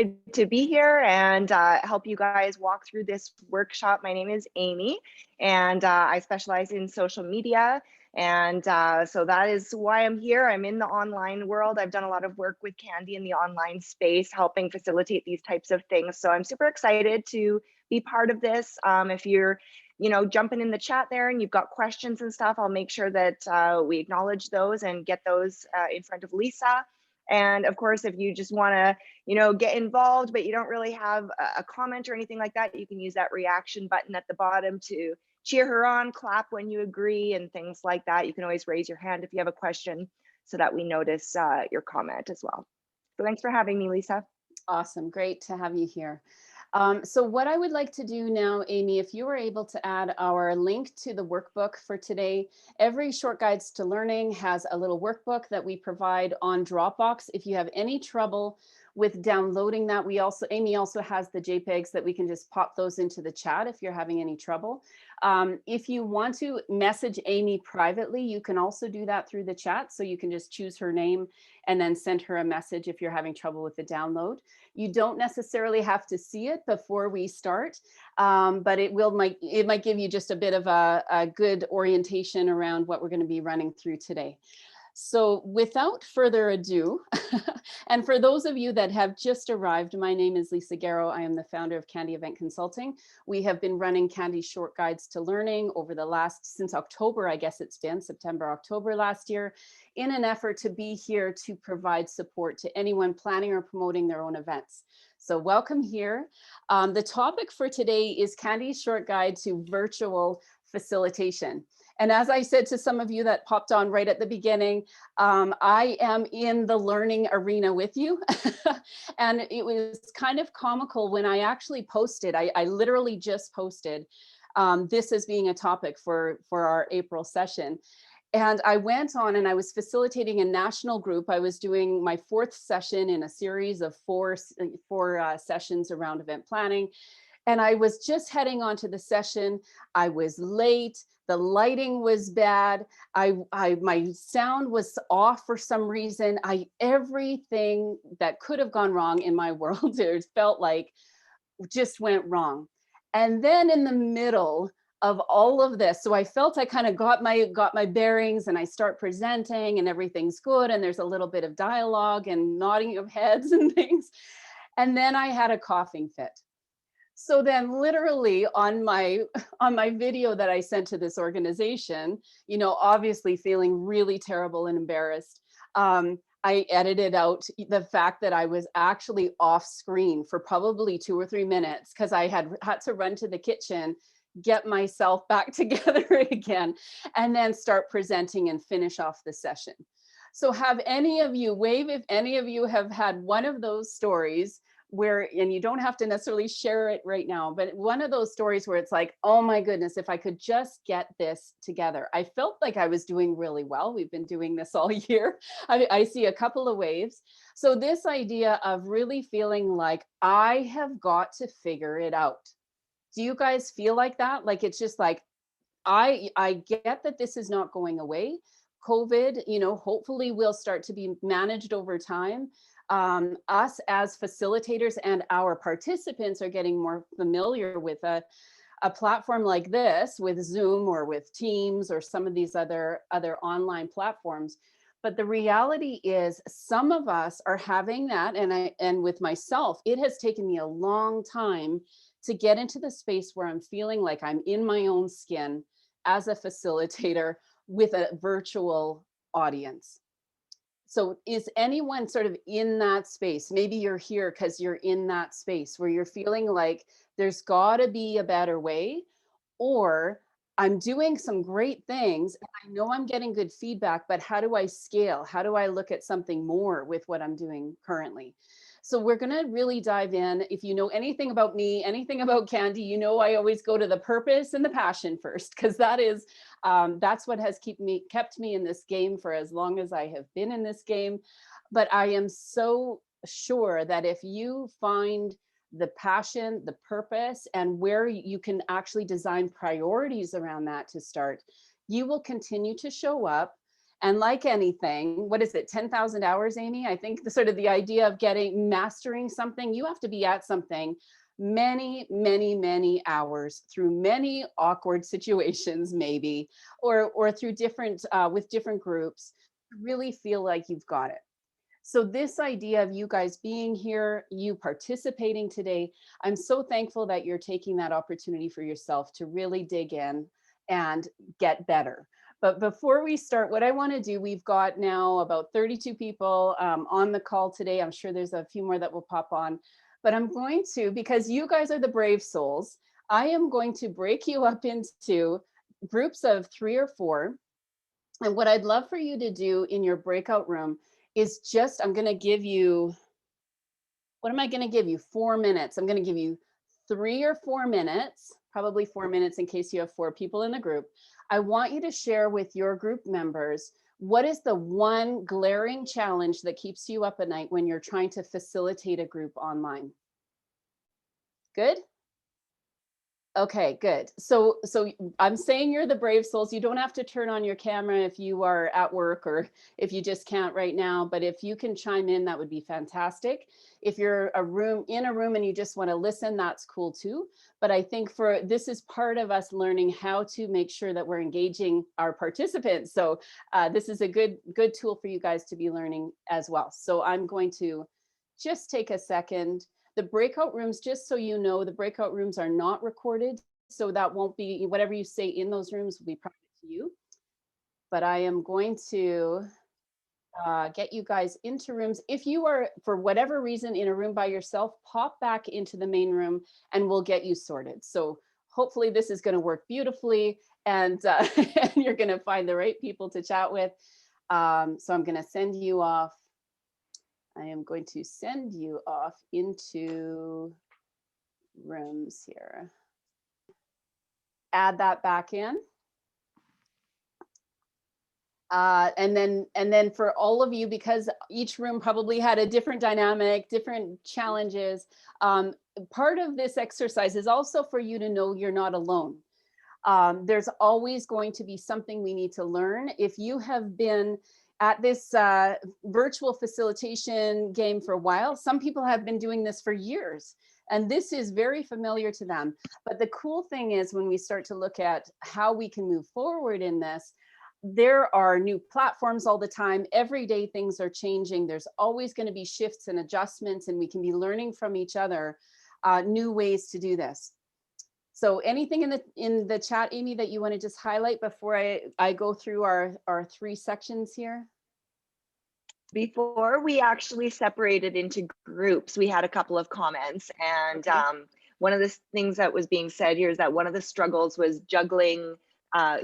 to be here and help you guys walk through this workshop. My name is Amy, and I specialize in social media. And so that is why I'm here. I'm in the online world. I've done a lot of work with Candy in the online space, helping facilitate these types of things. So I'm super excited to be part of this. If you're jumping in the chat there and you've got questions and stuff, I'll make sure that we acknowledge those and get those in front of Lisa. And of course, if you just want to get involved, but you don't really have a comment or anything like that, you can use that reaction button at the bottom to cheer her on, clap when you agree, and things like that. You can always raise your hand if you have a question so that we notice your comment as well. So thanks for having me, Lisa. Awesome. Great to have you here. So what I would like to do now, Amy, if you were able to add our link to the workbook for today. Every Short Guides to Learning has a little workbook that we provide on Dropbox. If you have any trouble with downloading that, Amy also has the JPEGs that we can just pop those into the chat if you're having any trouble. If you want to message Amy privately, you can also do that through the chat. So you can just choose her name and then send her a message if you're having trouble with the download. You don't necessarily have to see it before we start, but it might give you just a bit of a good orientation around what we're going to be running through today. So without further ado, and for those of you that have just arrived, my name is Lisa Garrow. I am the founder of Candy Event Consulting. We have been running Candy Short Guides to Learning since October, I guess it's been September, October last year, in an effort to be here to provide support to anyone planning or promoting their own events. So welcome here. The topic for today is Candy's Short Guide to Virtual Facilitation. And as I said to some of you that popped on right at the beginning, I am in the learning arena with you. And it was kind of comical when I actually posted, I literally just posted this as being a topic for our April session. And I went on and I was facilitating a national group. I was doing my 4th session in a series of four sessions around event planning. And I was just heading onto the session. I was late. The lighting was bad. My sound was off for some reason. Everything that could have gone wrong in my world, it felt like just went wrong. And then in the middle of all of this, so I felt I kind of got my bearings, and I start presenting and everything's good. And there's a little bit of dialogue and nodding of heads and things. And then I had a coughing fit. So then literally on my video that I sent to this organization, obviously feeling really terrible and embarrassed, I edited out the fact that I was actually off screen for probably 2 or 3 minutes because I had to run to the kitchen, get myself back together again, and then start presenting and finish off the session. So have any of you, wave if any of you have had one of those stories where, and you don't have to necessarily share it right now, but one of those stories where it's like, oh my goodness, if I could just get this together. I felt like I was doing really well. We've been doing this all year. I see a couple of waves. So this idea of really feeling like I have got to figure it out. Do you guys feel like that? Like, it's just like, I get that this is not going away. COVID, hopefully will start to be managed over time. Us as facilitators and our participants are getting more familiar with a platform like this, with Zoom or with Teams or some of these other online platforms. But the reality is some of us are having that, and with myself, it has taken me a long time to get into the space where I'm feeling like I'm in my own skin as a facilitator with a virtual audience. So is anyone sort of in that space? Maybe you're here because you're in that space where you're feeling like there's got to be a better way, or I'm doing some great things and I know I'm getting good feedback, but how do I scale? How do I look at something more with what I'm doing currently? So we're going to really dive in. If you know anything about me, anything about Candy, I always go to the purpose and the passion first, because that's what has kept me in this game for as long as I have been in this game. But I am so sure that if you find the passion, the purpose, and where you can actually design priorities around that to start, you will continue to show up And like anything, what is it, 10,000 hours, Amy? I think the sort of the idea of mastering something, you have to be at something many, many, many hours through many awkward situations, maybe, or through different, with different groups, to really feel like you've got it. So this idea of you guys being here, you participating today, I'm so thankful that you're taking that opportunity for yourself to really dig in and get better. But before we start, what I want to do, we've got now about 32 people on the call today. I'm sure there's a few more that will pop on, but I'm going to, because you guys are the brave souls, I am going to break you up into groups of 3 or 4. And what I'd love for you to do in your breakout room is just, I'm going to give you, what am I going to give you? 4 minutes. I'm going to give you 3 or 4 minutes, probably 4 minutes in case you have 4 people in the group. I want you to share with your group members, what is the one glaring challenge that keeps you up at night when you're trying to facilitate a group online? Good? Okay, good. So I'm saying you're the brave souls. You don't have to turn on your camera if you are at work or if you just can't right now, but if you can chime in, that would be fantastic. If you're in a room and you just want to listen, that's cool too. But I think this is part of us learning how to make sure that we're engaging our participants. So this is a good tool for you guys to be learning as well. So I'm going to just take a second. The breakout rooms, just so you know, the breakout rooms are not recorded. So that won't be, whatever you say in those rooms will be private to you. But I am going to get you guys into rooms. If you are, for whatever reason, in a room by yourself, pop back into the main room and we'll get you sorted. So hopefully this is going to work beautifully and, and you're going to find the right people to chat with. So I'm going to send you off. I am going to send you off into rooms here. Add that back in. And then for all of you, because each room probably had a different dynamic, different challenges, part of this exercise is also for you to know you're not alone. There's always going to be something we need to learn. If you have been at this virtual facilitation game for a while, some people have been doing this for years, and this is very familiar to them. But the cool thing is when we start to look at how we can move forward in this, there are new platforms all the time. Every day things are changing. There's always going to be shifts and adjustments, and we can be learning from each other new ways to do this. So anything in the chat, Amy, that you want to just highlight before I go through our 3 sections here? Before we actually separated into groups, we had a couple of comments, and Okay. one of the things that was being said here is that one of the struggles was juggling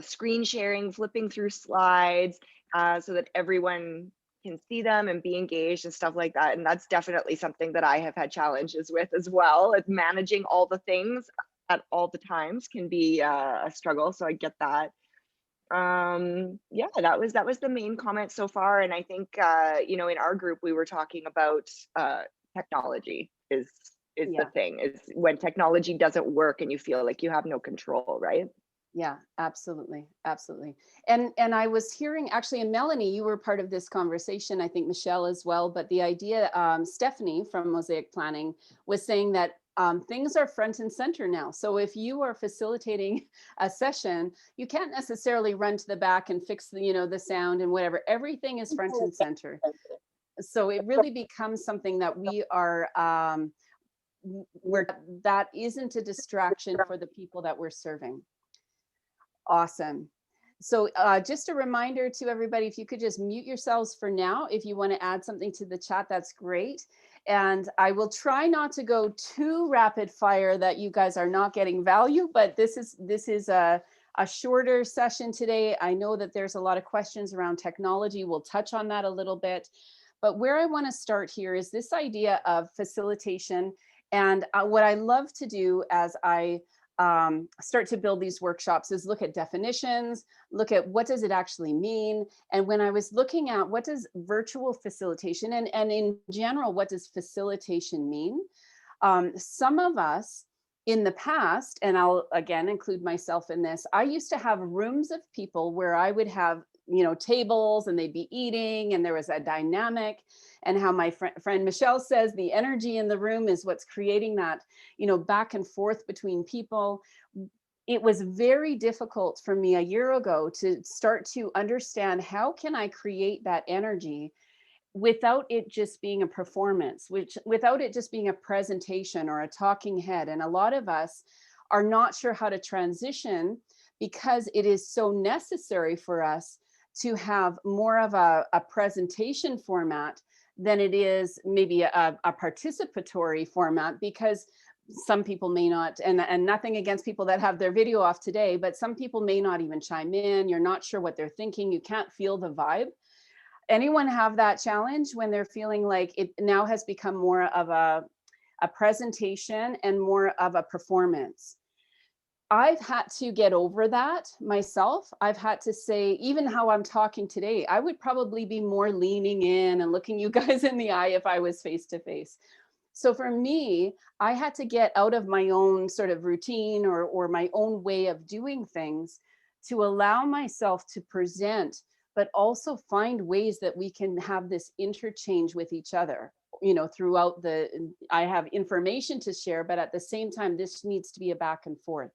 screen sharing, flipping through slides so that everyone can see them and be engaged and stuff like that. And that's definitely something that I have had challenges with as well. It's managing all the things at all the times can be a struggle. So I get that. Yeah, that was the main comment so far. And I think you know, in our group we were talking about technology is the Yeah. thing, is when technology doesn't work and you feel like you have no control, right? Yeah, absolutely. Absolutely. And I was hearing actually, and Melanie, you were part of this conversation, I think Michelle as well, but the idea, Stephanie from Mosaic Planning was saying that things are front and center now. So if you are facilitating a session, you can't necessarily run to the back and fix the, you know, the sound and whatever. Everything is front and center. So it really becomes something that we are, where that isn't a distraction for the people that we're serving. Awesome. So just a reminder to everybody, if you could just mute yourselves for now. If you want to add something to the chat, that's great. And I will try not to go too rapid fire that you guys are not getting value, but this is a shorter session today. I know that there's a lot of questions around technology. We'll touch on that a little bit. But where I want to start here is this idea of facilitation. And what I love to do as I start to build these workshops is look at definitions, look at what does it actually mean. And when I was looking at what does virtual facilitation and in general, what does facilitation mean? Some of us in the past, and I'll again include myself in this, I used to have rooms of people where I would have tables, and they'd be eating, and there was a dynamic. And how my friend Michelle says, the energy in the room is what's creating that, back and forth between people. It was very difficult for me a year ago to start to understand, how can I create that energy without it just being a performance, without it just being a presentation or a talking head. And a lot of us are not sure how to transition, because it is so necessary for us to have more of a presentation format than it is maybe a participatory format, because some people may not, and nothing against people that have their video off today, but some people may not even chime in. You're not sure what they're thinking. You can't feel the vibe. Anyone have that challenge when they're feeling like it now has become more of a presentation and more of a performance? I've had to get over that myself. I've had to say, even how I'm talking today, I would probably be more leaning in and looking you guys in the eye if I was face to face. So for me, I had to get out of my own sort of routine or my own way of doing things to allow myself to present, but also find ways that we can have this interchange with each other. Throughout I have information to share, but at the same time, this needs to be a back and forth.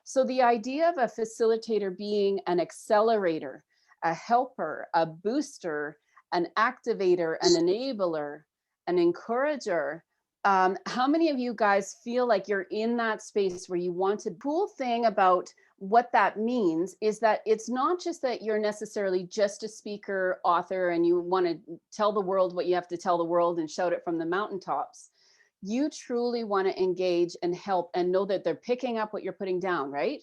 So the idea of a facilitator being an accelerator, a helper, a booster, an activator, an enabler, an encourager. How many of you guys feel like you're in that space where you want to? Cool thing about what that means is that it's not just that you're necessarily just a speaker, author, and you want to tell the world what you have to tell the world and shout it from the mountaintops. You truly want to engage and help and know that they're picking up what you're putting down, right?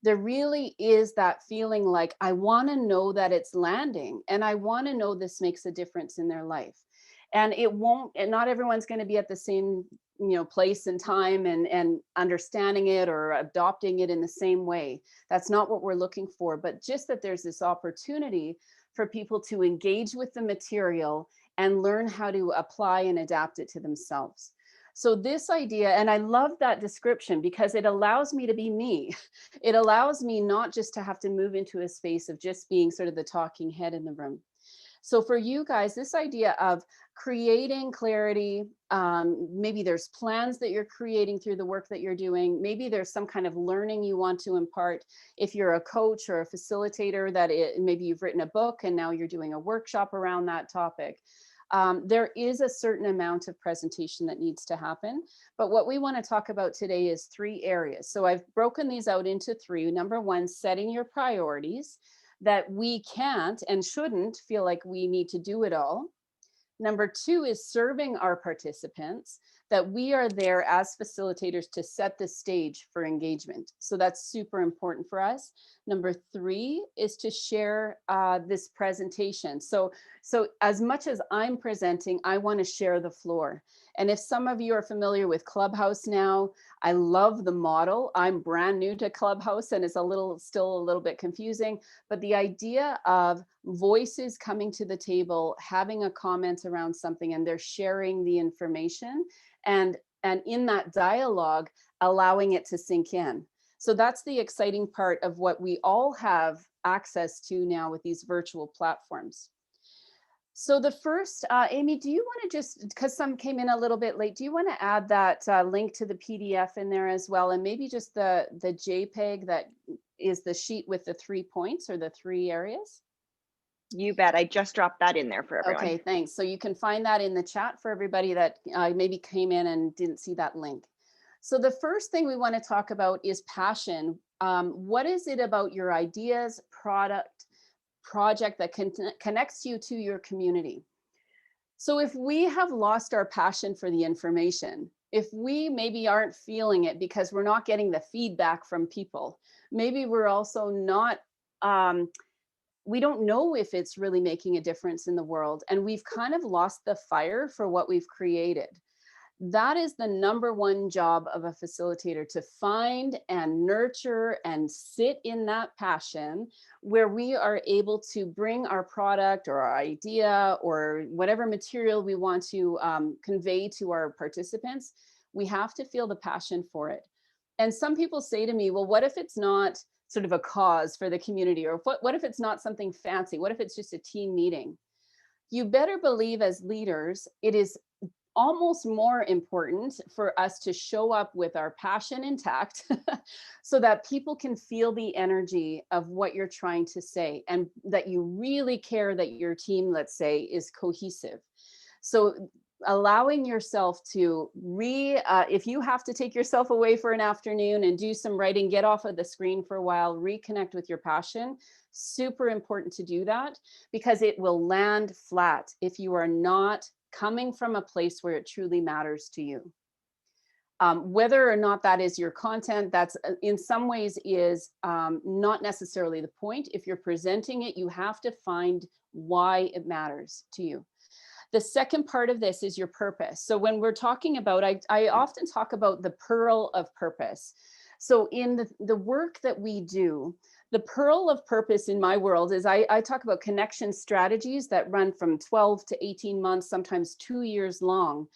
There really is that feeling like, I want to know that it's landing, and I want to know this makes a difference in their life. And it won't, and not everyone's going to be at the same, place and time and understanding it or adopting it in the same way. That's not what we're looking for, but just that there's this opportunity for people to engage with the material and learn how to apply and adapt it to themselves. So this idea, and I love that description because it allows me to be me. It allows me not just to have to move into a space of just being sort of the talking head in the room. So for you guys, this idea of creating clarity, maybe there's plans that you're creating through the work that you're doing. Maybe there's some kind of learning you want to impart. If you're a coach or a facilitator, maybe you've written a book and now you're doing a workshop around that topic. There is a certain amount of presentation that needs to happen. But what we want to talk about today is 3 areas. So I've broken these out into 3. Number 1, setting your priorities, that we can't and shouldn't feel like we need to do it all. Number 2 is serving our participants, that we are there as facilitators to set the stage for engagement. So that's super important for us. Number 3 is to share this presentation. So as much as I'm presenting, I want to share the floor. And if some of you are familiar with Clubhouse now, I love the model. I'm brand new to Clubhouse and it's still a little bit confusing, but the idea of voices coming to the table, having a comment around something, and they're sharing the information, and in that dialogue, allowing it to sink in. So that's the exciting part of what we all have access to now with these virtual platforms. So the first, Amy, do you want to just, because some came in a little bit late, do you want to add that link to the PDF in there as well? And maybe just the JPEG that is the sheet with the 3 points or the 3 areas? You bet. I just dropped that in there for everyone. Okay, thanks. So you can find that in the chat for everybody that maybe came in and didn't see that link. So the first thing we want to talk about is passion. What is it about your ideas, project that connects you to your community? So if we have lost our passion for the information, if we maybe aren't feeling it because we're not getting the feedback from people, maybe we're also not, we don't know if it's really making a difference in the world, and we've kind of lost the fire for what we've created. That is the number 1 job of a facilitator, to find and nurture and sit in that passion where we are able to bring our product or our idea or whatever material we want to convey to our participants. We have to feel the passion for it. And some people say to me, well, what if it's not sort of a cause for the community? Or what if it's not something fancy? What if it's just a team meeting? You better believe as leaders, it is almost more important for us to show up with our passion intact so that people can feel the energy of what you're trying to say, and that you really care that your team, let's say, is cohesive. So allowing yourself to if you have to take yourself away for an afternoon and do some writing, get off of the screen for a while, reconnect with your passion. Super important to do that, because it will land flat if you are not coming from a place where it truly matters to you. Whether or not that is your content, that's in some ways is not necessarily the point. If you're presenting it, you have to find why it matters to you. The second part of this is your purpose. So when we're talking about, I often talk about the pearl of purpose. So in the work that we do, the pearl of purpose in my world is I talk about connection strategies that run from 12 to 18 months, sometimes 2 years long.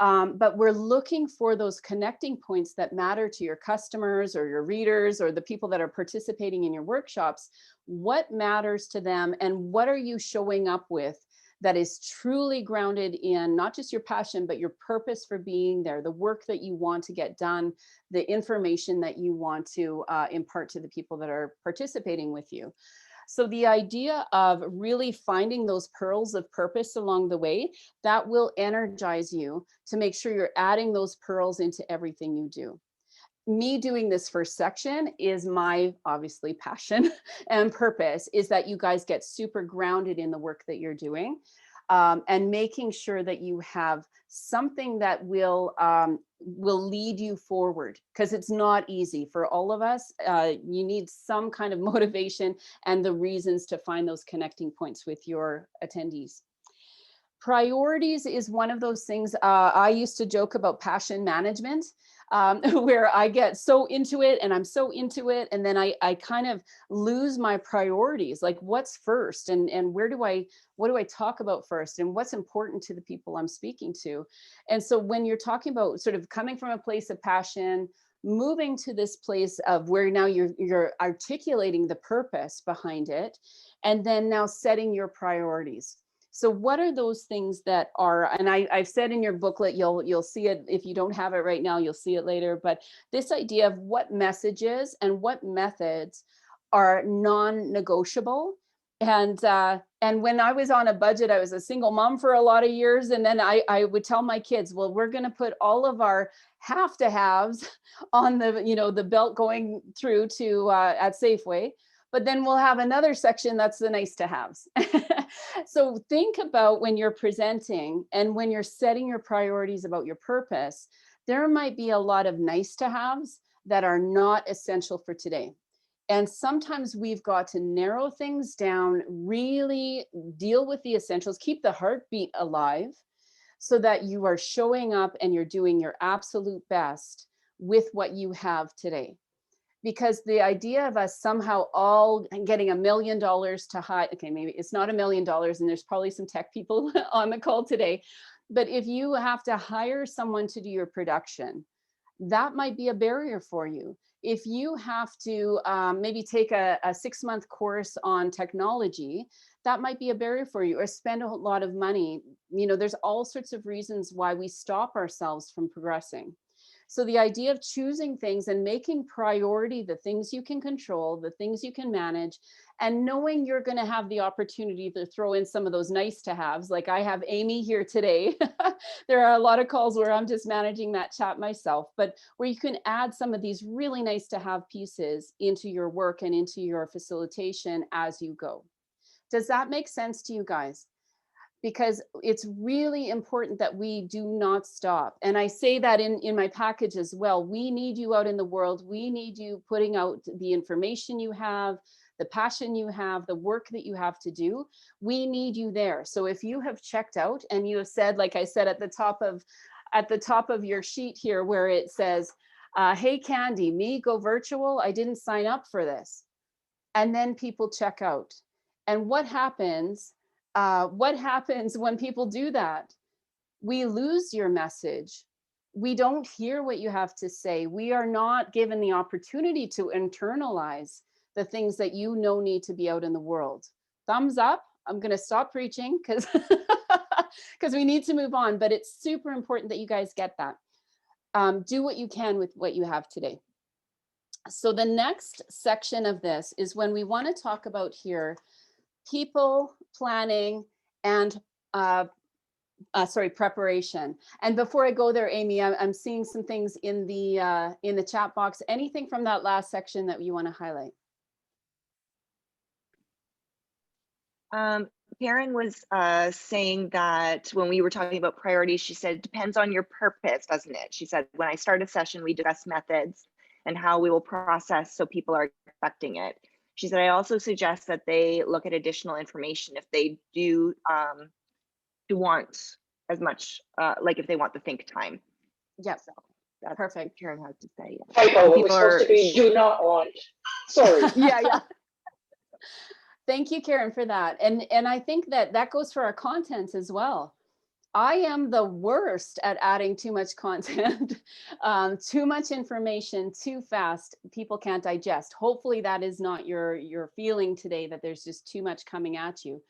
But we're looking for those connecting points that matter to your customers or your readers or the people that are participating in your workshops. What matters to them, and what are you showing up with that is truly grounded in not just your passion, but your purpose for being there, the work that you want to get done, the information that you want to impart to the people that are participating with you. So the idea of really finding those pearls of purpose along the way, that will energize you to make sure you're adding those pearls into everything you do. Me doing this first section is my obviously passion and purpose, is that you guys get super grounded in the work that you're doing, and making sure that you have something that will lead you forward, because it's not easy for all of us. You need some kind of motivation and the reasons to find those connecting points with your attendees. Priorities is one of those things. I used to joke about passion management, where I get so into it and I'm so into it, and then I kind of lose my priorities, like what's first, and what do I talk about first, and what's important to the people I'm speaking to. And so when you're talking about sort of coming from a place of passion, moving to this place of where now you're articulating the purpose behind it, and then now setting your priorities. So what are those things that are, and I've said in your booklet, you'll see it, if you don't have it right now, you'll see it later, but this idea of what messages and what methods are non-negotiable. And when I was on a budget, I was a single mom for a lot of years. And then I would tell my kids, well, we're going to put all of our have to haves on the belt going through to at Safeway. But then we'll have another section that's the nice to haves. So think about when you're presenting and when you're setting your priorities about your purpose, there might be a lot of nice to haves that are not essential for today. And sometimes we've got to narrow things down, really deal with the essentials, keep the heartbeat alive, so that you are showing up and you're doing your absolute best with what you have today. Because the idea of us somehow all getting $1 million to hide, okay, maybe it's not $1 million, and there's probably some tech people on the call today, but if you have to hire someone to do your production, that might be a barrier for you. If you have to maybe take a 6-month course on technology, that might be a barrier for you, or spend a lot of money. There's all sorts of reasons why we stop ourselves from progressing. So the idea of choosing things and making priority the things you can control, the things you can manage, and knowing you're going to have the opportunity to throw in some of those nice to haves. Like I have Amy here today. There are a lot of calls where I'm just managing that chat myself, but where you can add some of these really nice to have pieces into your work and into your facilitation as you go. Does that make sense to you guys? Because it's really important that we do not stop. And I say that in my package as well. We need you out in the world. We need you putting out the information you have, the passion you have, the work that you have to do. We need you there. So if you have checked out and you have said, like I said at the top of your sheet here, where it says, hey, Candy, me go virtual. I didn't sign up for this. And then people check out. And what happens when people do that? We lose your message. We don't hear what you have to say. We are not given the opportunity to internalize the things that you know need to be out in the world. Thumbs up. I'm going to stop preaching because because we need to move on, but it's super important that you guys get that. Do what you can with what you have today. So the next section of this is when we want to talk about here people, planning, and preparation. And before I go there, Amy, I'm seeing some things in the chat box. Anything from that last section that you want to highlight? Karen was saying that when we were talking about priorities, she said, it depends on your purpose, doesn't it? She said, when I start a session, we discuss methods and how we will process so people are expecting it. She said, I also suggest that they look at additional information if they do want as much, like if they want the think time. Yep. So that's perfect. what Karen had to say. Typo, it was supposed to be do not want. Sorry. Yeah. Thank you, Karen, for that. And I think that goes for our content as well. I am the worst at adding too much content, too much information, too fast. People can't digest. Hopefully that is not your feeling today, that there's just too much coming at you.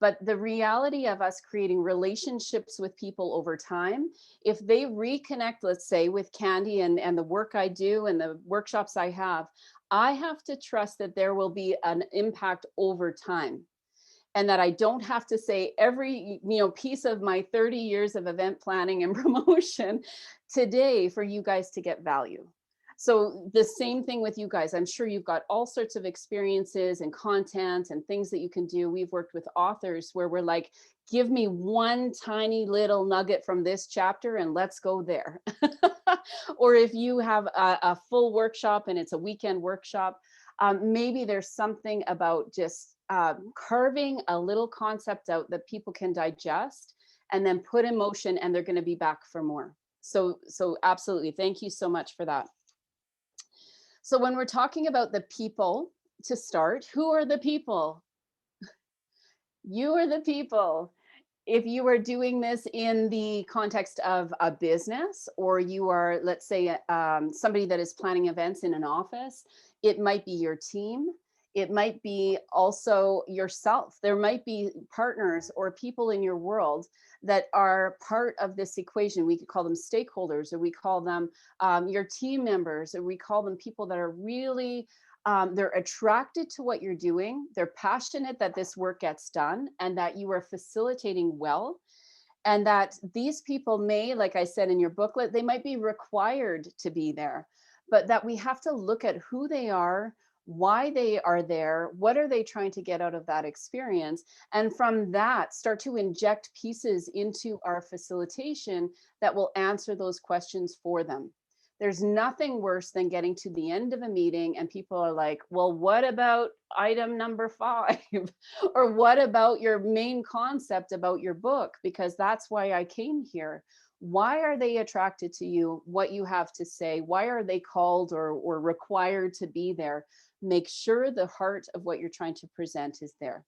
But the reality of us creating relationships with people over time, if they reconnect, let's say, with Candy and the work I do and the workshops I have to trust that there will be an impact over time. And that I don't have to say every piece of my 30 years of event planning and promotion today for you guys to get value. So the same thing with you guys. I'm sure you've got all sorts of experiences and content and things that you can do. We've worked with authors where we're like, give me one tiny little nugget from this chapter and let's go there. Or if you have a full workshop and it's a weekend workshop, maybe there's something about just carving a little concept out that people can digest and then put in motion, and they're going to be back for more. So absolutely. Thank you so much for that. So when we're talking about the people to start, who are the people? You are the people. If you are doing this in the context of a business, or you are, let's say, somebody that is planning events in an office, it might be your team. It might be also yourself. There might be partners or people in your world that are part of this equation. We could call them stakeholders, or we call them your team members, or we call them people that are really, they're attracted to what you're doing. They're passionate that this work gets done and that you are facilitating well. And that these people may, like I said in your booklet, they might be required to be there, but that we have to look at who they are, why they are there, what are they trying to get out of that experience, and from that start to inject pieces into our facilitation that will answer those questions for them. There's nothing worse than getting to the end of a meeting and people are like, well, what about item number 5? Or what about your main concept about your book? Because that's why I came here. Why are they attracted to you, what you have to say? Why are they called or required to be there? Make sure the heart of what you're trying to present is there.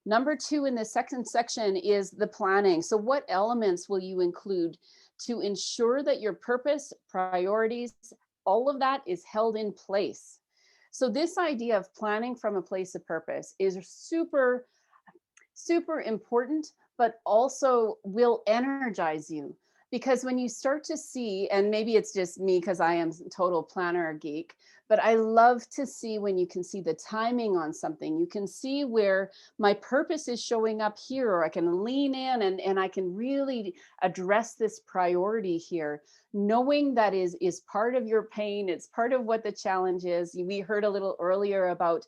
Number 2 in the second section is the planning. So what elements will you include to ensure that your purpose, priorities, all of that is held in place? So this idea of planning from a place of purpose is super, super important, but also will energize you. Because when you start to see, and maybe it's just me because I am a total planner geek, but I love to see when you can see the timing on something. You can see where my purpose is showing up here, or I can lean in and I can really address this priority here. Knowing that is part of your pain, it's part of what the challenge is. We heard a little earlier about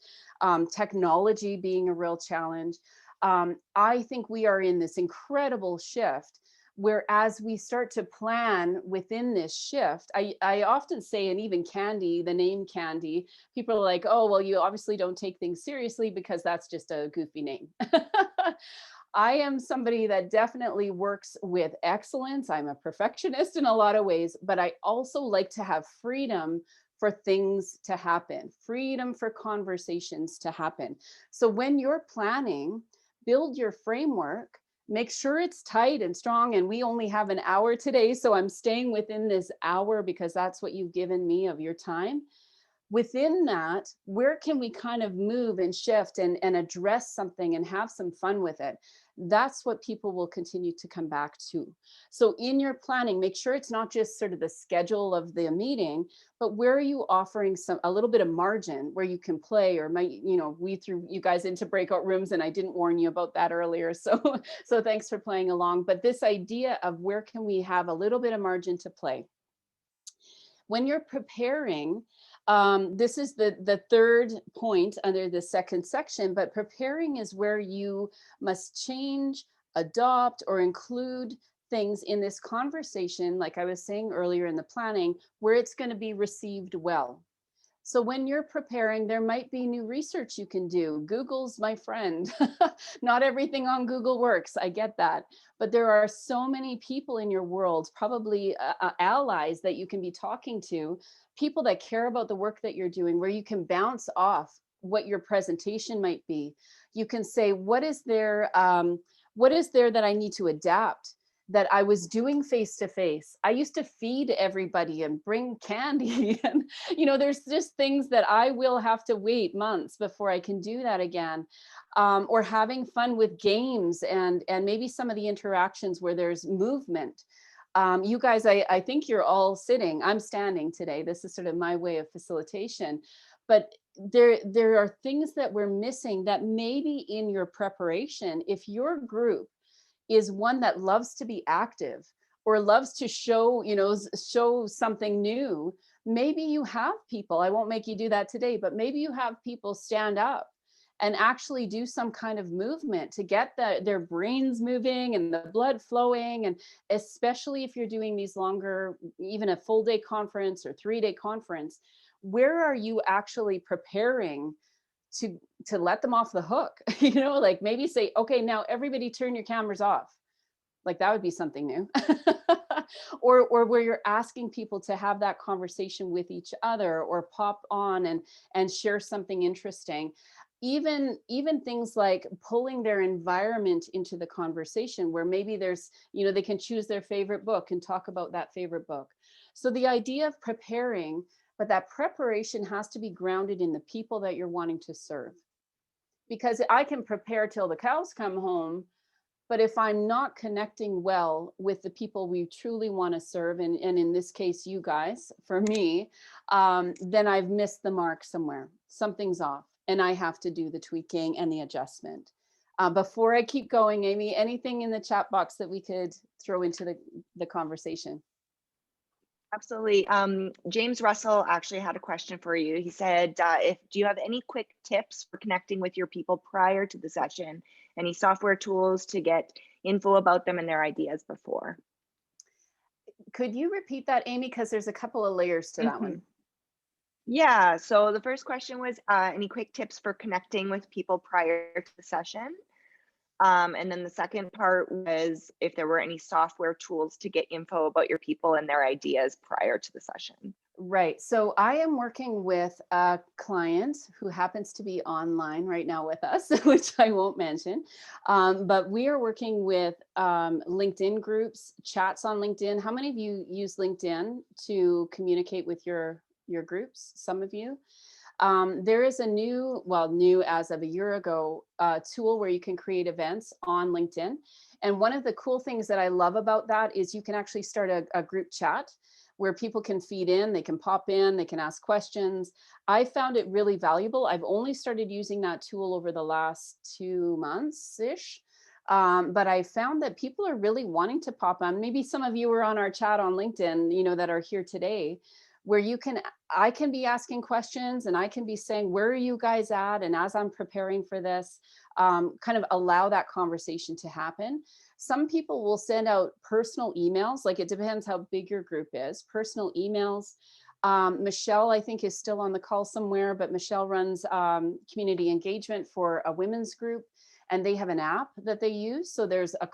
technology being a real challenge. I think we are in this incredible shift where as we start to plan within this shift, I often say, and even Candy, the name Candy, people are like, oh, well, you obviously don't take things seriously because that's just a goofy name. I am somebody that definitely works with excellence. I'm a perfectionist in a lot of ways, but I also like to have freedom for things to happen, freedom for conversations to happen. So when you're planning, build your framework, make sure it's tight and strong. And we only have an hour today, so I'm staying within this hour because that's what you've given me of your time. within that, where can we kind of move and shift and address something and have some fun with it? That's what people will continue to come back to. So in your planning, make sure it's not just sort of the schedule of the meeting, but where are you offering a little bit of margin where you can play, or we threw you guys into breakout rooms and I didn't warn you about that earlier. So, so thanks for playing along. But this idea of where can we have a little bit of margin to play? When you're preparing, this is the third point under the second section, but preparing is where you must change, adopt, or include things in this conversation, like I was saying earlier in the planning, where it's going to be received well. So when you're preparing, there might be new research you can do. Google's my friend. Not everything on Google works. I get that. But there are so many people in your world, probably allies that you can be talking to, people that care about the work that you're doing, where you can bounce off what your presentation might be. You can say, what is there that I need to adapt? That I was doing face to face. I used to feed everybody and bring candy. And, there's just things that I will have to wait months before I can do that again. Or having fun with games and maybe some of the interactions where there's movement. You guys, I think you're all sitting. I'm standing today. This is sort of my way of facilitation. But there are things that we're missing that maybe in your preparation, if your group is one that loves to be active or loves to show something new, maybe you have people, I won't make you do that today, but maybe you have people stand up and actually do some kind of movement to get their brains moving and the blood flowing. And especially if you're doing these longer, even a full day conference or 3-day conference, where are you actually preparing to let them off the hook? Like maybe say, okay, now everybody turn your cameras off. Like that would be something new. or where you're asking people to have that conversation with each other or pop on and share something interesting. Even things like pulling their environment into the conversation, where maybe there's, they can choose their favorite book and talk about that favorite book. So the idea of preparing, but that preparation has to be grounded in the people that you're wanting to serve. Because I can prepare till the cows come home, but if I'm not connecting well with the people we truly want to serve, and in this case, you guys, for me, then I've missed the mark somewhere. Something's off, and I have to do the tweaking and the adjustment. Before I keep going, Amy, anything in the chat box that we could throw into the conversation? Absolutely. James Russell actually had a question for you. He said, do you have any quick tips for connecting with your people prior to the session? Any software tools to get info about them and their ideas before? Could you repeat that, Amy? Because there's a couple of layers to that one. Yeah, so the first question was any quick tips for connecting with people prior to the session? And then the second part was if there were any software tools to get info about your people and their ideas prior to the session. Right. So I am working with a client who happens to be online right now with us, which I won't mention. But we are working with LinkedIn groups, chats on LinkedIn. How many of you use LinkedIn to communicate with your groups? Some of you. There is a new as of a year ago, tool where you can create events on LinkedIn. And one of the cool things that I love about that is you can actually start a group chat where people can feed in, they can pop in, they can ask questions. I found it really valuable. I've only started using that tool over the last 2 months-ish. But I found that people are really wanting to pop on. Maybe some of you are on our chat on LinkedIn, that are here today, where I can be asking questions and I can be saying, where are you guys at? And as I'm preparing for this, kind of allow that conversation to happen. Some people will send out personal emails, like it depends how big your group is, personal emails. Michelle, I think, is still on the call somewhere, but Michelle runs community engagement for a women's group, and they have an app that they use. So there's a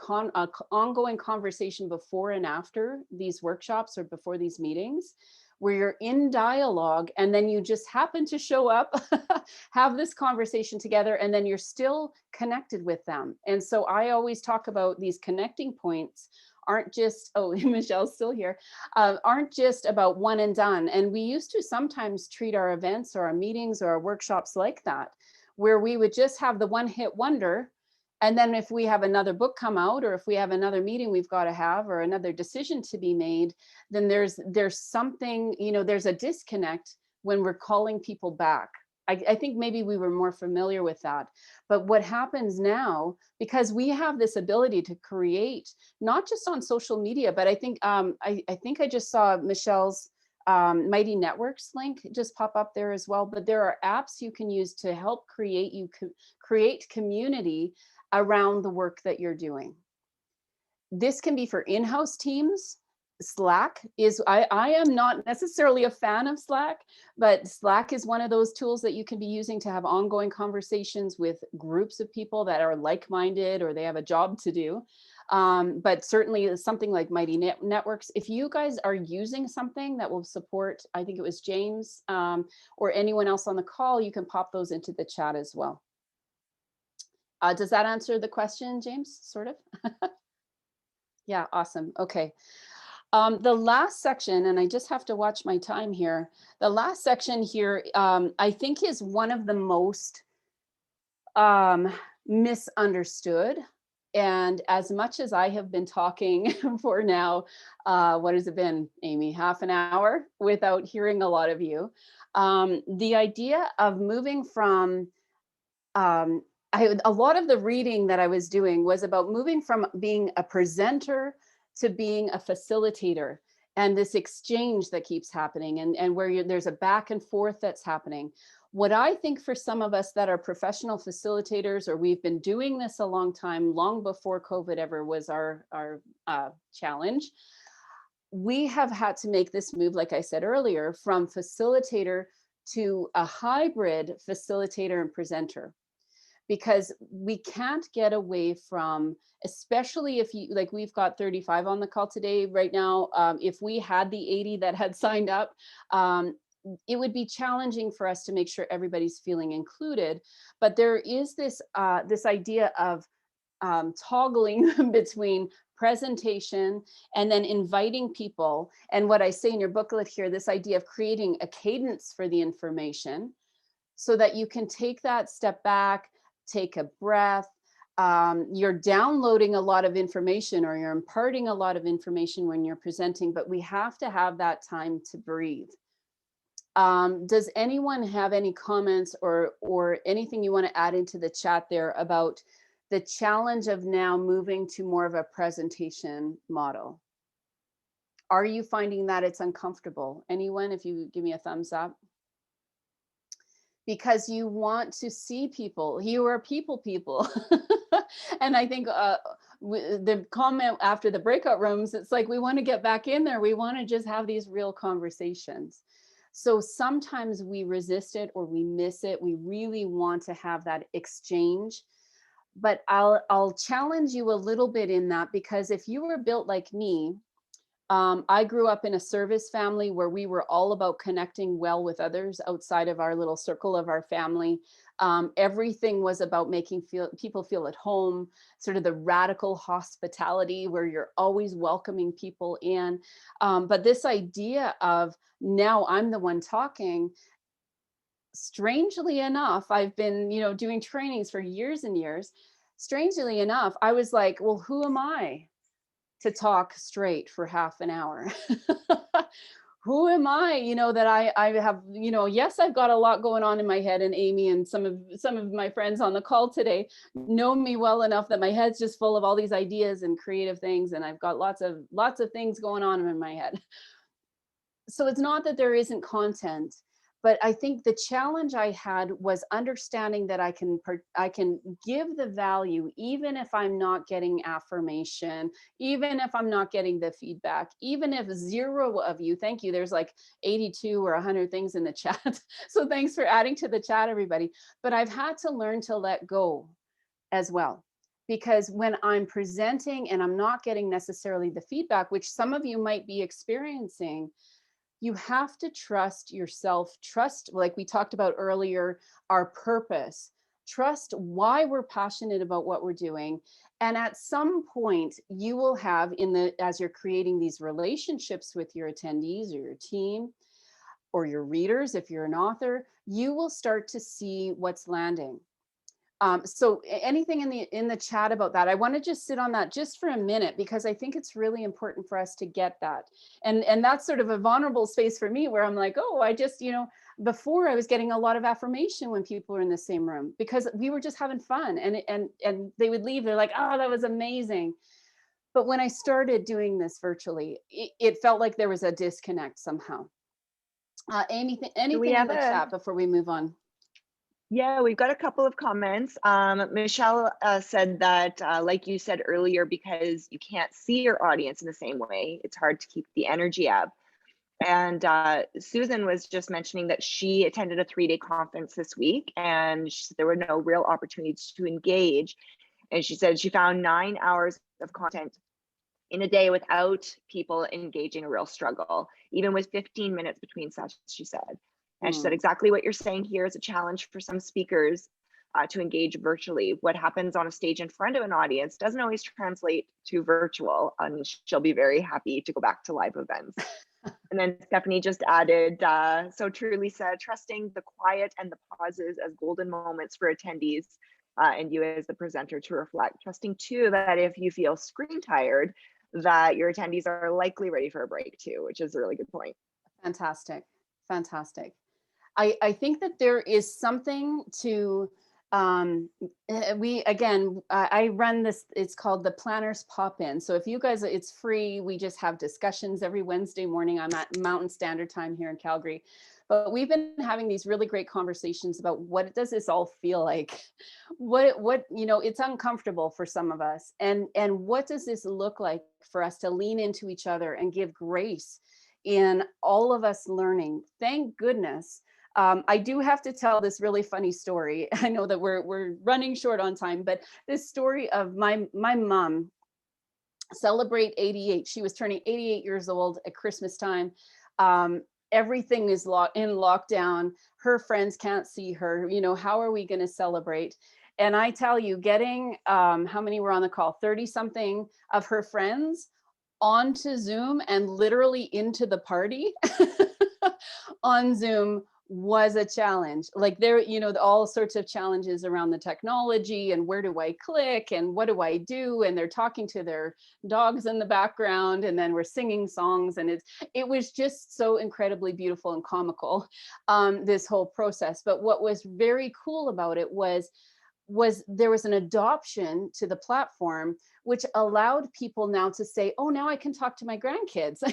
ongoing conversation before and after these workshops or before these meetings, where you're in dialogue and then you just happen to show up, have this conversation together, and then you're still connected with them. And so I always talk about these connecting points aren't just, oh, Michelle's still here, aren't just about one and done. And we used to sometimes treat our events or our meetings or our workshops like that, where we would just have the one hit wonder. And then if we have another book come out, or if we have another meeting we've got to have, or another decision to be made, then there's something, there's a disconnect when we're calling people back. I think maybe we were more familiar with that. But what happens now, because we have this ability to create, not just on social media, but I think I just saw Michelle's Mighty Networks link just pop up there as well. But there are apps you can use to help create community around the work that you're doing. This can be for in-house teams. Slack is, I am not necessarily a fan of Slack, but Slack is one of those tools that you can be using to have ongoing conversations with groups of people that are like-minded or they have a job to do. But certainly something like Mighty Networks, if you guys are using something that will support, I think it was James or anyone else on the call, you can pop those into the chat as well. Does that answer the question, James, sort of? Yeah, awesome. Okay. The last section, and I just have to watch my time here. The last section here, I think is one of the most misunderstood. And as much as I have been talking for now, what has it been, Amy, half an hour without hearing a lot of you, the idea of moving from, a lot of the reading that I was doing was about moving from being a presenter to being a facilitator, and this exchange that keeps happening, and where there's a back and forth that's happening. What I think for some of us that are professional facilitators, or we've been doing this a long time, long before COVID ever was our challenge, we have had to make this move, like I said earlier, from facilitator to a hybrid facilitator and presenter. Because we can't get away from, especially if you, like we've got 35 on the call today right now, if we had the 80 that had signed up, it would be challenging for us to make sure everybody's feeling included. But there is this, this idea of toggling between presentation and then inviting people. And what I say in your booklet here, this idea of creating a cadence for the information so that you can take that step back, take a breath. You're downloading a lot of information or you're imparting a lot of information when you're presenting, but we have to have that time to breathe. Does anyone have any comments or anything you want to add into the chat there about the challenge of now moving to more of a presentation model? Are you finding that it's uncomfortable? Anyone, if you give me a thumbs up. Because you want to see people, you are people. And I think the comment after the breakout rooms, it's like, we want to get back in there. We want to just have these real conversations. So sometimes we resist it or we miss it. We really want to have that exchange. But I'll challenge you a little bit in that, because if you were built like me, I grew up in a service family where we were all about connecting well with others outside of our little circle of our family. Everything was about making people feel at home, sort of the radical hospitality where you're always welcoming people in. But this idea of now I'm the one talking, strangely enough, I've been, doing trainings for years and years. Strangely enough, I was like, well, who am I to talk straight for half an hour? Who am I, that I have, yes, I've got a lot going on in my head, and Amy and some of my friends on the call today know me well enough that my head's just full of all these ideas and creative things. And I've got lots of things going on in my head. So it's not that there isn't content, but I think the challenge I had was understanding that I can give the value, even if I'm not getting affirmation, even if I'm not getting the feedback, even if 0 of you, thank you, there's like 82 or 100 things in the chat. So thanks for adding to the chat, everybody. But I've had to learn to let go as well. Because when I'm presenting and I'm not getting necessarily the feedback, which some of you might be experiencing, you have to trust yourself, trust, like we talked about earlier, our purpose, trust why we're passionate about what we're doing. And at some point you will have as you're creating these relationships with your attendees or your team or your readers, if you're an author, you will start to see what's landing. So anything in the chat about that? I want to just sit on that just for a minute, because I think it's really important for us to get that. And that's sort of a vulnerable space for me where I'm like, oh, I just, before I was getting a lot of affirmation when people were in the same room, because we were just having fun, and they would leave, they're like, oh, that was amazing. But when I started doing this virtually, it felt like there was a disconnect somehow. Amy, anything in the chat before we move on? Yeah, we've got a couple of comments. Michelle said that, like you said earlier, because you can't see your audience in the same way, it's hard to keep the energy up. And Susan was just mentioning that she attended a 3-day conference this week, and there were no real opportunities to engage. And she said she found 9 hours of content in a day without people engaging, a real struggle, even with 15 minutes between sessions, she said. And she said exactly what you're saying here is a challenge for some speakers to engage virtually. What happens on a stage in front of an audience doesn't always translate to virtual, and she'll be very happy to go back to live events. And then Stephanie just added, so truly said, trusting the quiet and the pauses as golden moments for attendees and you as the presenter to reflect. Trusting too that if you feel screen tired, that your attendees are likely ready for a break too, which is a really good point. Fantastic, fantastic. I think that there is something to, I run this, it's called the Planners Pop-In. So if you guys, it's free. We just have discussions every Wednesday morning. I'm at Mountain Standard Time here in Calgary. But we've been having these really great conversations about what does this all feel like? What it's uncomfortable for some of us. And what does this look like for us to lean into each other and give grace in all of us learning? Thank goodness. I do have to tell this really funny story. I know that we're running short on time, but this story of my mom, celebrate 88. She was turning 88 years old at Christmas time. Everything is in lockdown. Her friends can't see her. How are we going to celebrate? And I tell you, getting how many were on the call? 30 something of her friends onto Zoom and literally into the party on Zoom was a challenge. Like there, all sorts of challenges around the technology and where do I click and what do I do? And they're talking to their dogs in the background, and then we're singing songs, and it was just so incredibly beautiful and comical, this whole process. But what was very cool about it was there was an adoption to the platform, which allowed people now to say, oh, now I can talk to my grandkids,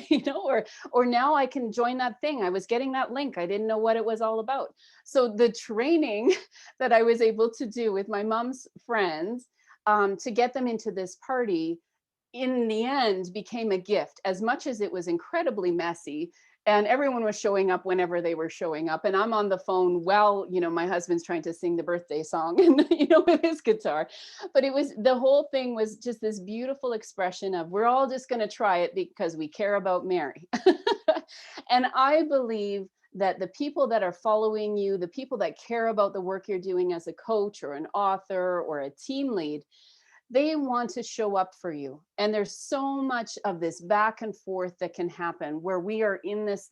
or now I can join that thing. I was getting that link. I didn't know what it was all about. So the training that I was able to do with my mom's friends to get them into this party, in the end, became a gift, as much as it was incredibly messy. And everyone was showing up whenever they were showing up. And I'm on the phone while, my husband's trying to sing the birthday song and, with his guitar. But the whole thing was just this beautiful expression of, we're all just going to try it because we care about Mary. And I believe that the people that are following you, the people that care about the work you're doing as a coach or an author or a team lead, they want to show up for you. And there's so much of this back and forth that can happen where we are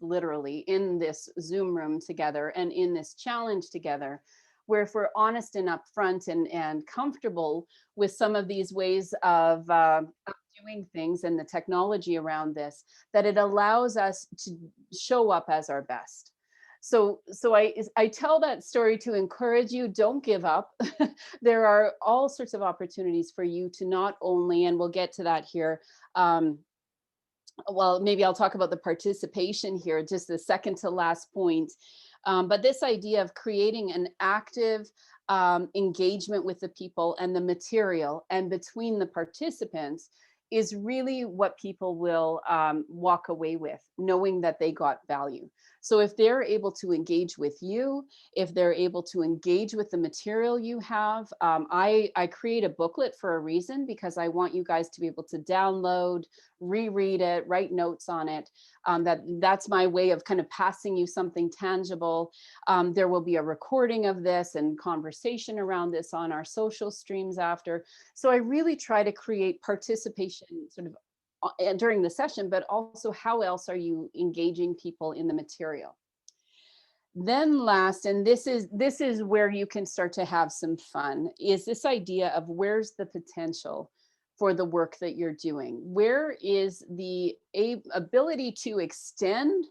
literally in this Zoom room together and in this challenge together, where if we're honest and upfront and comfortable with some of these ways of doing things and the technology around this, that it allows us to show up as our best. So I tell that story to encourage you, don't give up. There are all sorts of opportunities for you to not only, and we'll get to that here, well, maybe I'll talk about the participation here, just the second to last point. But this idea of creating an active engagement with the people and the material and between the participants is really what people will walk away with, knowing that they got value. So if they're able to engage with you, if they're able to engage with the material you have, I create a booklet for a reason, because I want you guys to be able to download, reread it, write notes on it. That's my way of kind of passing you something tangible. There will be a recording of this and conversation around this on our social streams after. So I really try to create participation sort of during the session, but also how else are you engaging people in the material? Then last, and this is where you can start to have some fun, is this idea of where's the potential for the work that you're doing? Where is the ability to extend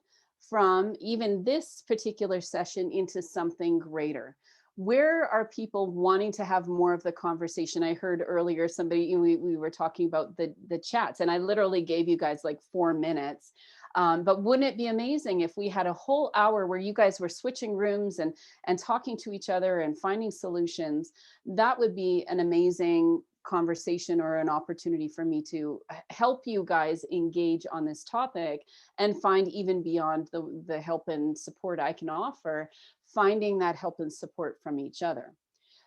from even this particular session into something greater? Where are people wanting to have more of the conversation? I heard earlier somebody, we were talking about the chats, and I literally gave you guys like 4 minutes. But wouldn't it be amazing if we had a whole hour where you guys were switching rooms and talking to each other and finding solutions? That would be an amazing conversation or an opportunity for me to help you guys engage on this topic and find even beyond the help and support I can offer, finding that help and support from each other.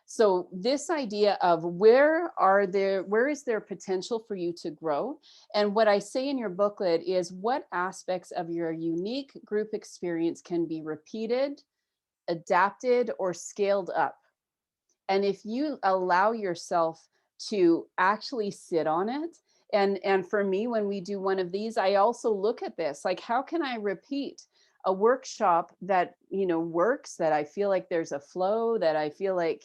So this idea of where is there potential for you to grow? And what I say in your booklet is what aspects of your unique group experience can be repeated, adapted, or scaled up. And if you allow yourself to actually sit on it, and for me, when we do one of these, I also look at this, like, how can I repeat a workshop that, works, that I feel like there's a flow, that I feel like,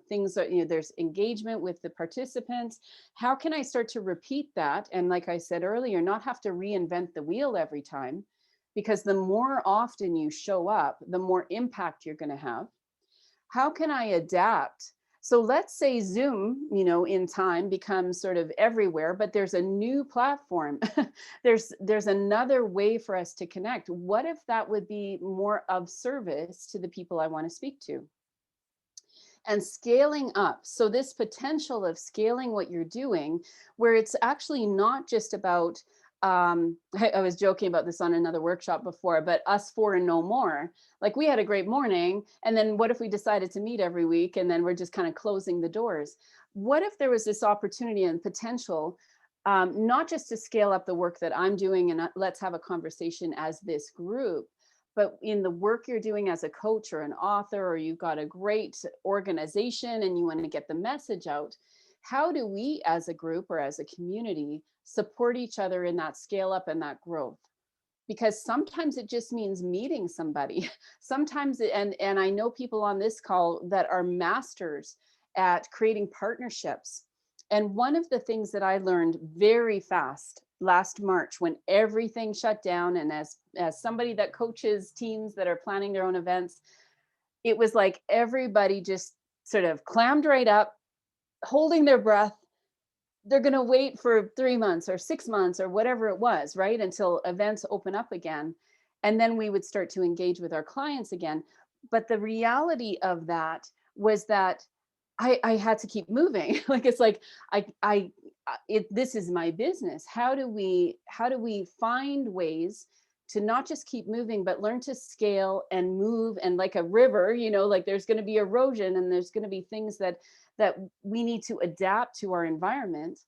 things are, there's engagement with the participants. How can I start to repeat that? And like I said earlier, not have to reinvent the wheel every time, because the more often you show up, the more impact you're going to have. How can I adapt? So let's say Zoom, in time becomes sort of everywhere, but there's a new platform. there's another way for us to connect. What if that would be more of service to the people I want to speak to? And scaling up. So this potential of scaling what you're doing, where it's actually not just about, I was joking about this on another workshop before, but us four and no more. Like, we had a great morning, and then what if we decided to meet every week, and then we're just kind of closing the doors? What if there was this opportunity and potential, not just to scale up the work that I'm doing and let's have a conversation as this group, but in the work you're doing as a coach or an author, or you've got a great organization and you want to get the message out, how do we as a group or as a community support each other in that scale up and that growth? Because sometimes it just means meeting somebody. Sometimes, and I know people on this call that are masters at creating partnerships. And one of the things that I learned very fast last March, when everything shut down, and as somebody that coaches teams that are planning their own events, it was like everybody just sort of clammed right up, holding their breath. They're going to wait for 3 months or 6 months or whatever it was, right? Until events open up again. And then we would start to engage with our clients again. But the reality of that was that I had to keep moving. Like, it's like, this is my business. How do we find ways to not just keep moving, but learn to scale and move? And like a river, like, there's going to be erosion, and there's going to be things that we need to adapt to our environment.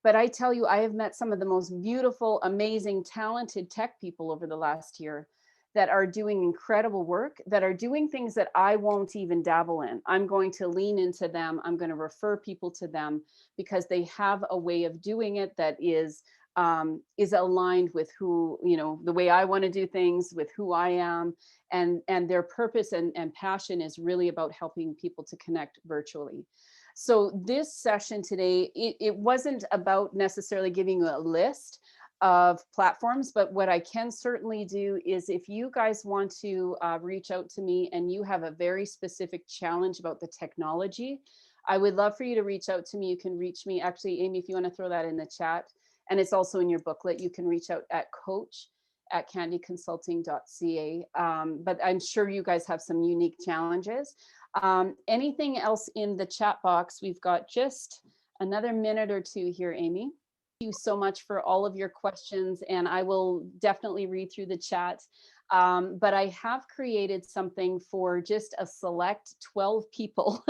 But I tell you, I have met some of the most beautiful, amazing, talented tech people over the last year that are doing incredible work, that are doing things that I won't even dabble in. I'm going to lean into them. I'm going to refer people to them because they have a way of doing it that is aligned with who, the way I want to do things, with who I am, and their purpose and passion is really about helping people to connect virtually. So this session today, it wasn't about necessarily giving you a list of platforms, but what I can certainly do is, if you guys want to reach out to me and you have a very specific challenge about the technology, I would love for you to reach out to me. You can reach me, actually, Amy, if you want to throw that in the chat, and it's also in your booklet, you can reach out at coach@CandyConsulting.ca. But I'm sure you guys have some unique challenges. Anything else in the chat box? We've got just another minute or two here, Amy. Thank you so much for all of your questions, and I will definitely read through the chat. But I have created something for just a select 12 people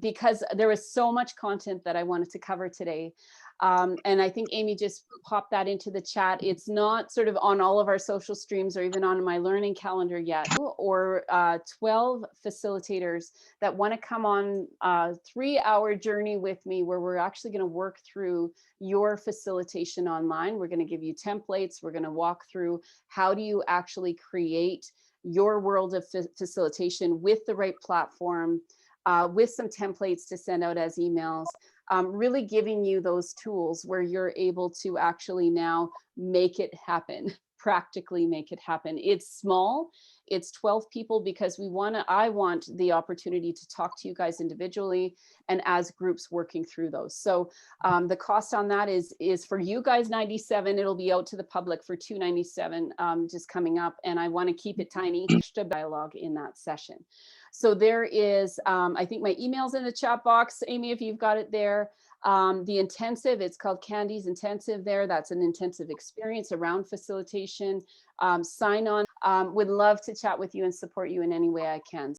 because there was so much content that I wanted to cover today. And I think Amy just popped that into the chat. It's not sort of on all of our social streams or even on my learning calendar yet, or 12 facilitators that want to come on a 3-hour journey with me where we're actually going to work through your facilitation online. We're going to give you templates. We're going to walk through how do you actually create your world of facilitation with the right platform, with some templates to send out as emails. Really giving you those tools where you're able to actually now make it happen, practically make it happen. It's small, it's 12 people because I want the opportunity to talk to you guys individually and as groups working through those. So the cost on that is for you guys $97. It'll be out to the public for $297 just coming up. And I want to keep it tiny, extra dialogue in that session. So there is, I think my email's in the chat box, Amy, if you've got it there. The intensive, it's called Candy's Intensive there. That's an intensive experience around facilitation. Sign on. Would love to chat with you and support you in any way I can.